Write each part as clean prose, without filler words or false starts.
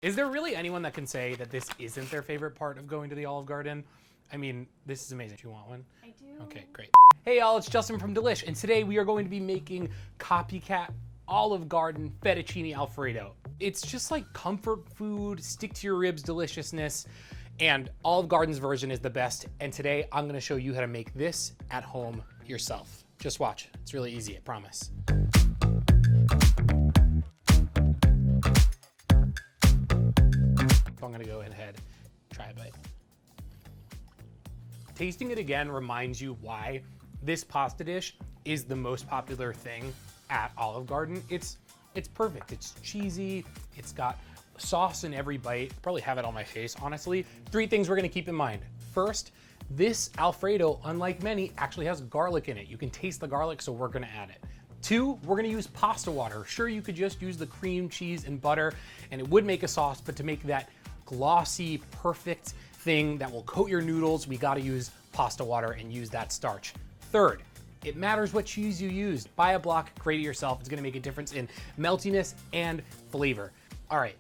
Is there really anyone that can say that this isn't their favorite part of going to the Olive Garden? I mean, this is amazing. Do you want one? I do. Okay, great. Hey y'all, it's Justin from Delish, and today we are going to be making copycat Olive Garden Fettuccine Alfredo. It's just like comfort food, stick to your ribs deliciousness, and Olive Garden's version is the best. And today I'm gonna show you how to make this at home yourself. Just watch, it's really easy, I promise. So I'm gonna go ahead, try a bite. Tasting it again reminds you why this pasta dish is the most popular thing at Olive Garden. It's perfect, it's cheesy, it's got sauce in every bite. Probably have it on my face, honestly. 3 things we're gonna keep in mind. First, this Alfredo, unlike many, actually has garlic in it. You can taste the garlic, so we're gonna add it. 2, we're gonna use pasta water. Sure, you could just use the cream, cheese, and butter, and it would make a sauce, but to make that glossy, perfect thing that will coat your noodles, we gotta use pasta water and use that starch. 3rd, it matters what cheese you use. Buy a block, grate it yourself. It's gonna make a difference in meltiness and flavor. All right,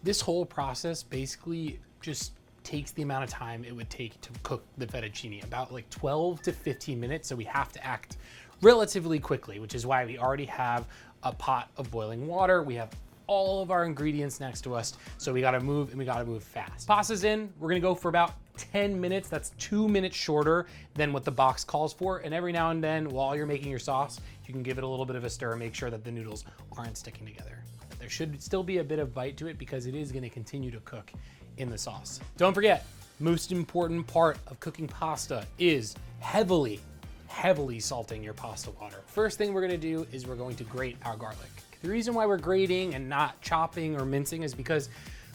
this whole process basically just takes the amount of time it would take to cook the fettuccine, about like 12 to 15 minutes, so we have to act relatively quickly, which is why we already have a pot of boiling water. We have all of our ingredients next to us, so we gotta move, and we gotta move fast. Pasta's in, we're gonna go for about 10 minutes. That's 2 minutes shorter than what the box calls for. And every now and then, while you're making your sauce, you can give it a little bit of a stir, make sure that the noodles aren't sticking together. There should still be a bit of bite to it because it is gonna continue to cook in the sauce. Don't forget, most important part of cooking pasta is heavily salting your pasta water. First thing we're gonna do is we're going to grate our garlic. The reason why we're grating and not chopping or mincing is because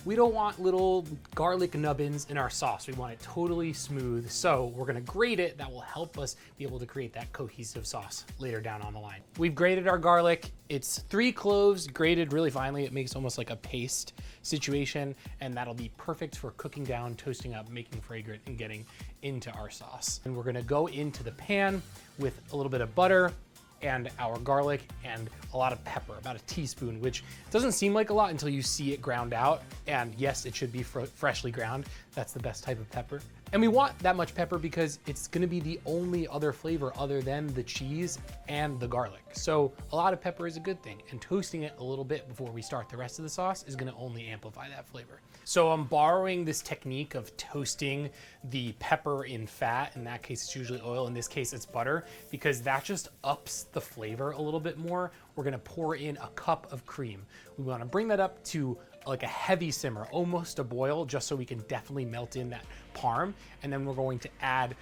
we don't want little garlic nubbins in our sauce. We want it totally smooth. So we're gonna grate it. That will help us be able to create that cohesive sauce later down on the line. We've grated our garlic. It's 3 cloves grated really finely. It makes almost like a paste situation, and that'll be perfect for cooking down, toasting up, making fragrant, and getting into our sauce. And we're gonna go into the pan with a little bit of butter and our garlic and a lot of pepper, about a teaspoon, which doesn't seem like a lot until you see it ground out. And yes, it should be freshly ground. That's the best type of pepper. And we want that much pepper because it's gonna be the only other flavor other than the cheese and the garlic. So a lot of pepper is a good thing, and toasting it a little bit before we start the rest of the sauce is gonna only amplify that flavor. So I'm borrowing this technique of toasting the pepper in fat. In that case, it's usually oil. In this case, it's butter, because that just ups the flavor a little bit more. We're gonna pour in a cup of cream. We wanna bring that up to like a heavy simmer, almost a boil, just so we can definitely melt in that parm. And then we're going to add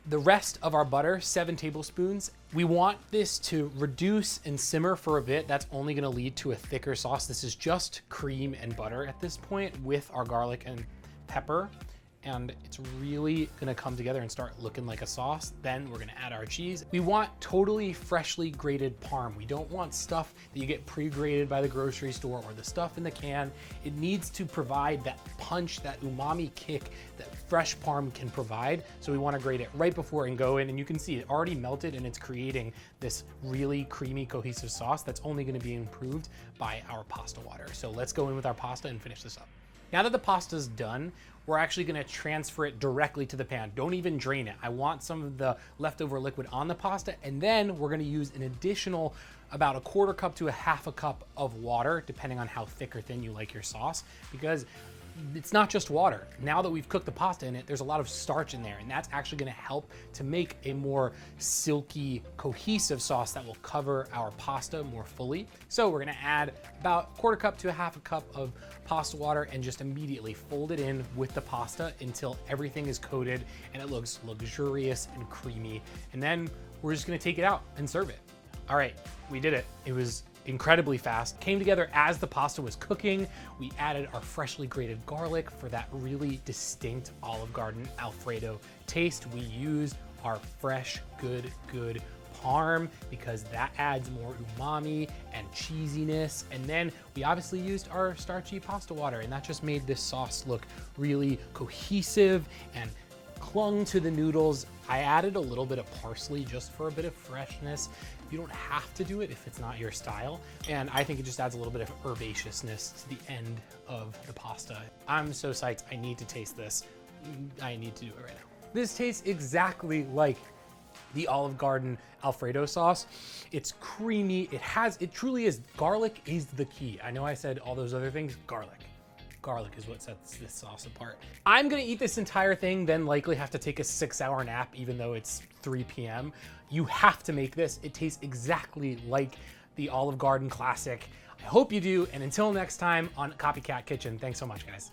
the rest of our butter, 7 tablespoons. We want this to reduce and simmer for a bit. That's only gonna lead to a thicker sauce. This is just cream and butter at this point with our garlic and pepper. And it's really gonna come together and start looking like a sauce. Then we're gonna add our cheese. We want totally freshly grated parm. We don't want stuff that you get pre-grated by the grocery store or the stuff in the can. It needs to provide that punch, that umami kick that fresh parm can provide. So we wanna grate it right before and go in, and you can see it already melted, and it's creating this really creamy, cohesive sauce that's only gonna be improved by our pasta water. So let's go in with our pasta and finish this up. Now that the pasta's done, we're actually gonna transfer it directly to the pan. Don't even drain it. I want some of the leftover liquid on the pasta, and then we're gonna use an additional about a 1/4 cup to a 1/2 cup of water, depending on how thick or thin you like your sauce, because it's not just water. Now that we've cooked the pasta in it, there's a lot of starch in there, and that's actually gonna help to make a more silky, cohesive sauce that will cover our pasta more fully. So we're gonna add about 1/4 cup to a 1/2 cup of pasta water and just immediately fold it in with the pasta until everything is coated and it looks luxurious and creamy. And then we're just gonna take it out and serve it. All right, we did it. It was incredibly fast. Came together as the pasta was cooking. We added our freshly grated garlic for that really distinct Olive Garden Alfredo taste. We used our fresh, good parm because that adds more umami and cheesiness. And then we obviously used our starchy pasta water, and that just made this sauce look really cohesive and clung to the noodles. I added a little bit of parsley just for a bit of freshness. You don't have to do it if it's not your style. And I think it just adds a little bit of herbaceousness to the end of the pasta. I'm so psyched. I need to taste this. I need to do it right now. This tastes exactly like the Olive Garden Alfredo sauce. It's creamy. It truly is. Garlic is the key. I know I said all those other things. Garlic is what sets this sauce apart. I'm gonna eat this entire thing, then likely have to take a 6-hour nap, even though it's 3 p.m. You have to make this. It tastes exactly like the Olive Garden classic. I hope you do, and until next time on Copycat Kitchen, thanks so much, guys.